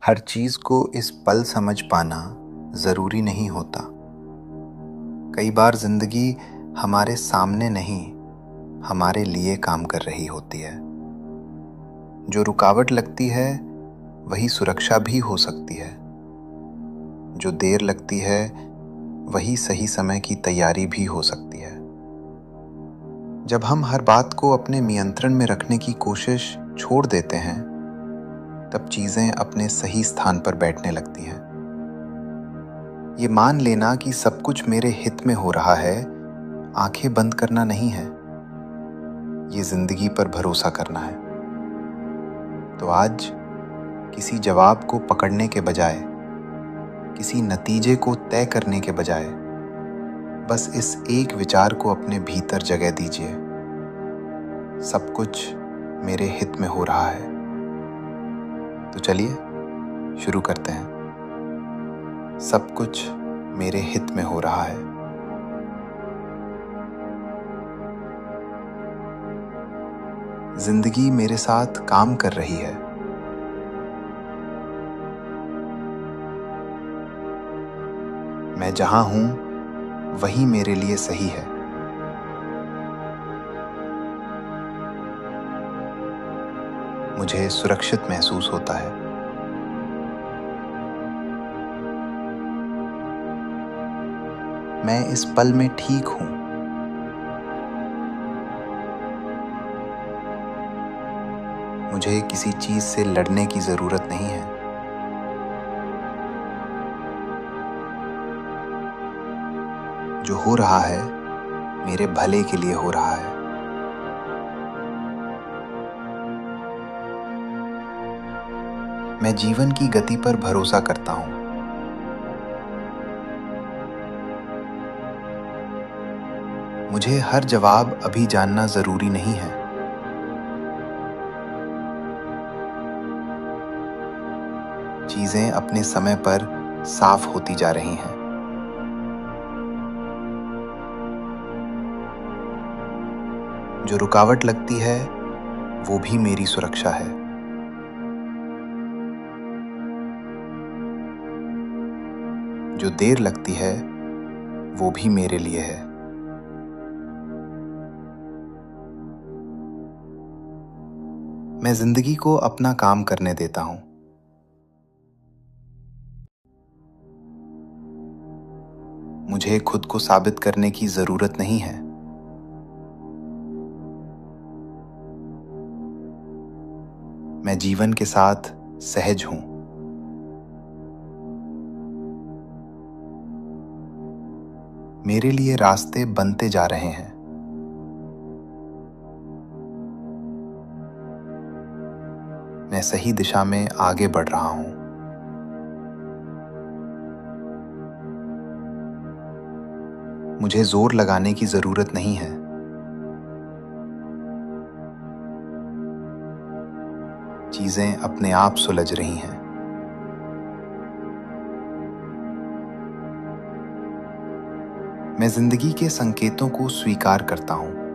हर चीज़ को इस पल समझ पाना ज़रूरी नहीं होता। कई बार ज़िंदगी हमारे सामने नहीं, हमारे लिए काम कर रही होती है। जो रुकावट लगती है, वही सुरक्षा भी हो सकती है। जो देर लगती है, वही सही समय की तैयारी भी हो सकती है। जब हम हर बात को अपने नियंत्रण में रखने की कोशिश छोड़ देते हैं, तब चीज़ें अपने सही स्थान पर बैठने लगती हैं। ये मान लेना कि सब कुछ मेरे हित में हो रहा है, आंखें बंद करना नहीं है, ये जिंदगी पर भरोसा करना है। तो आज किसी जवाब को पकड़ने के बजाय, किसी नतीजे को तय करने के बजाय, बस इस एक विचार को अपने भीतर जगह दीजिए, सब कुछ मेरे हित में हो रहा है। तो चलिए शुरू करते हैं। सब कुछ मेरे हित में हो रहा है। जिंदगी मेरे साथ काम कर रही है। मैं जहां हूं, वही मेरे लिए सही है। मुझे सुरक्षित महसूस होता है। मैं इस पल में ठीक हूं। मुझे किसी चीज से लड़ने की जरूरत नहीं है। जो हो रहा है, मेरे भले के लिए हो रहा है। मैं जीवन की गति पर भरोसा करता हूं। मुझे हर जवाब अभी जानना जरूरी नहीं है। चीजें अपने समय पर साफ होती जा रही हैं। जो रुकावट लगती है, वो भी मेरी सुरक्षा है। जो देर लगती है, वो भी मेरे लिए है। मैं जिंदगी को अपना काम करने देता हूं। मुझे खुद को साबित करने की जरूरत नहीं है। मैं जीवन के साथ सहज हूं। मेरे लिए रास्ते बनते जा रहे हैं। मैं सही दिशा में आगे बढ़ रहा हूं। मुझे जोर लगाने की जरूरत नहीं है। चीजें अपने आप सुलझ रही हैं। मैं जिंदगी के संकेतों को स्वीकार करता हूं।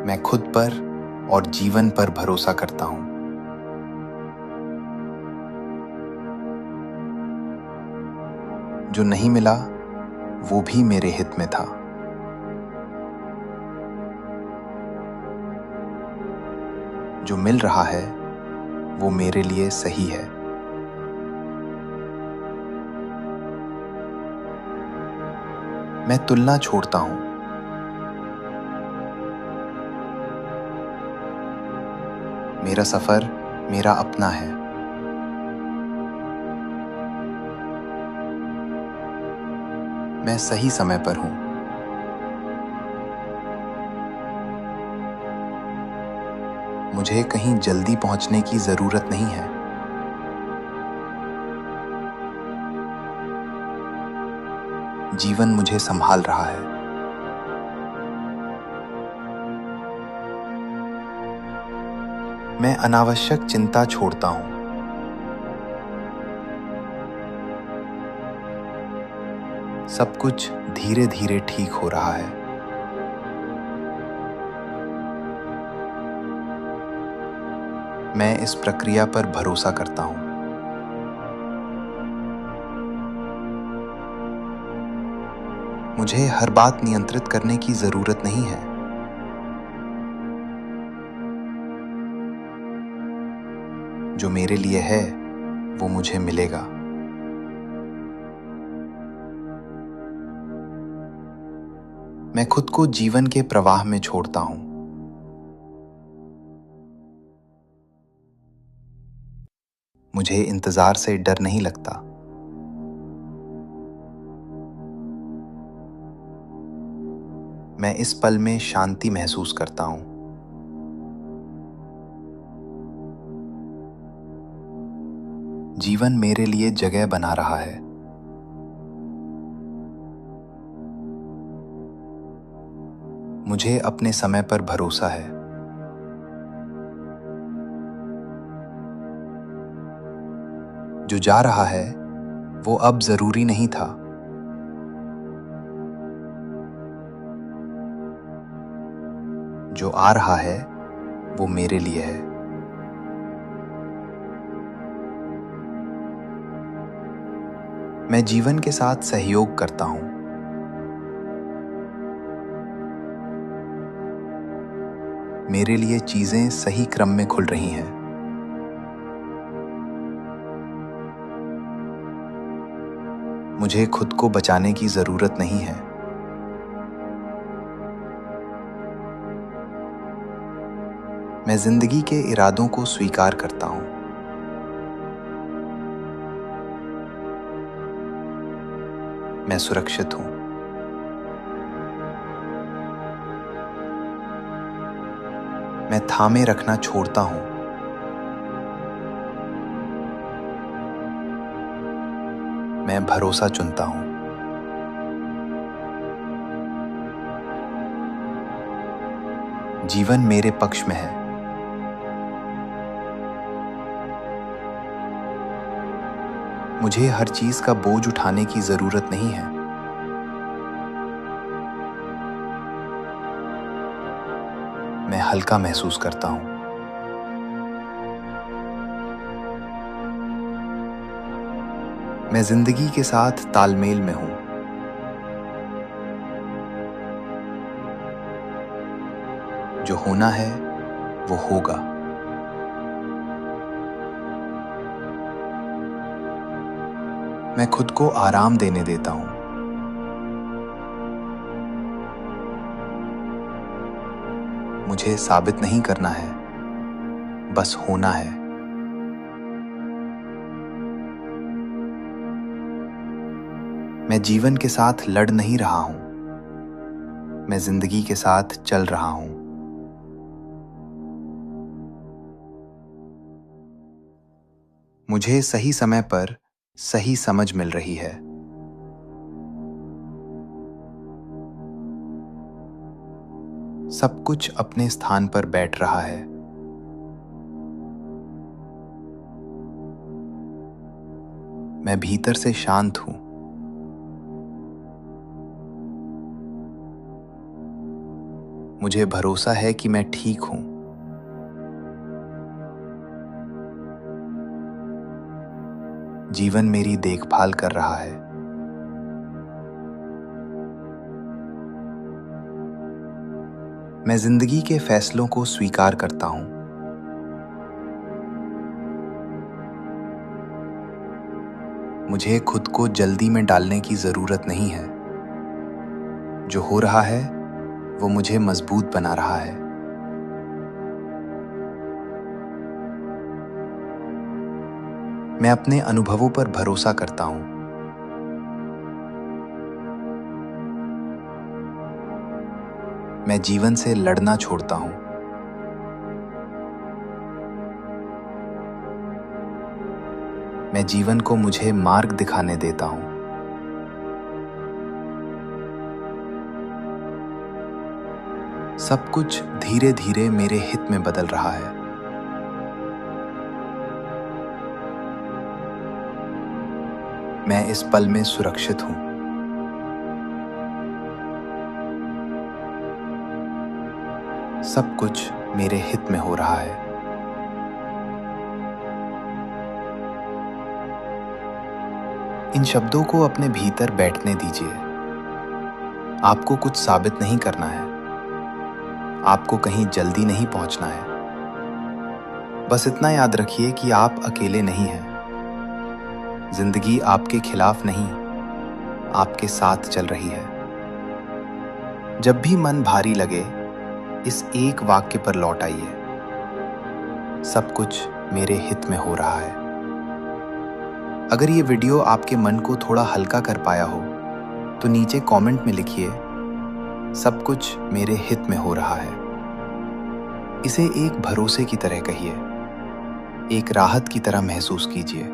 मैं खुद पर और जीवन पर भरोसा करता हूं। जो नहीं मिला, वो भी मेरे हित में था। जो मिल रहा है, वो मेरे लिए सही है। मैं तुलना छोड़ता हूं। मेरा सफर मेरा अपना है। मैं सही समय पर हूं। मुझे कहीं जल्दी पहुंचने की जरूरत नहीं है। जीवन मुझे संभाल रहा है। मैं अनावश्यक चिंता छोड़ता हूं। सब कुछ धीरे धीरे ठीक हो रहा है। मैं इस प्रक्रिया पर भरोसा करता हूँ। मुझे हर बात नियंत्रित करने की जरूरत नहीं है। जो मेरे लिए है वो मुझे मिलेगा। मैं खुद को जीवन के प्रवाह में छोड़ता हूँ। मुझे इंतजार से डर नहीं लगता। मैं इस पल में शांति महसूस करता हूँ। जीवन मेरे लिए जगह बना रहा है। मुझे अपने समय पर भरोसा है। जो जा रहा है वो अब जरूरी नहीं था। जो आ रहा है वो मेरे लिए है। मैं जीवन के साथ सहयोग करता हूँ। मेरे लिए चीजें सही क्रम में खुल रही हैं। मुझे खुद को बचाने की जरूरत नहीं है। मैं जिंदगी के इरादों को स्वीकार करता हूँ। मैं सुरक्षित हूँ। मैं थामे रखना छोड़ता हूँ। मैं भरोसा चुनता हूँ। जीवन मेरे पक्ष में है। मुझे हर चीज का बोझ उठाने की जरूरत नहीं है। मैं हल्का महसूस करता हूँ। मैं जिंदगी के साथ तालमेल में हूँ। जो होना है वो होगा। मैं खुद को आराम देने देता हूँ। मुझे साबित नहीं करना है, बस होना है। मैं जीवन के साथ लड़ नहीं रहा हूँ। मैं जिंदगी के साथ चल रहा हूँ। मुझे सही समय पर सही समझ मिल रही है। सब कुछ अपने स्थान पर बैठ रहा है। मैं भीतर से शांत हूं। मुझे भरोसा है कि मैं ठीक हूं। जीवन मेरी देखभाल कर रहा है। मैं जिंदगी के फैसलों को स्वीकार करता हूं। मुझे खुद को जल्दी में डालने की जरूरत नहीं है। जो हो रहा है वो मुझे मजबूत बना रहा है। मैं अपने अनुभवों पर भरोसा करता हूं। मैं जीवन से लड़ना छोड़ता हूं। मैं जीवन को मुझे मार्ग दिखाने देता हूं। सब कुछ धीरे धीरे मेरे हित में बदल रहा है। मैं इस पल में सुरक्षित हूं। सब कुछ मेरे हित में हो रहा है। इन शब्दों को अपने भीतर बैठने दीजिए। आपको कुछ साबित नहीं करना है, आपको कहीं जल्दी नहीं पहुंचना है। बस इतना याद रखिए कि आप अकेले नहीं हैं। जिंदगी आपके खिलाफ नहीं, आपके साथ चल रही है। जब भी मन भारी लगे, इस एक वाक्य पर लौट आइए, सब कुछ मेरे हित में हो रहा है। अगर ये वीडियो आपके मन को थोड़ा हल्का कर पाया हो, तो नीचे कमेंट में लिखिए, सब कुछ मेरे हित में हो रहा है। इसे एक भरोसे की तरह कहिए, एक राहत की तरह महसूस कीजिए।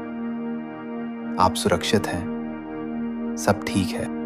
आप सुरक्षित हैं, सब ठीक है।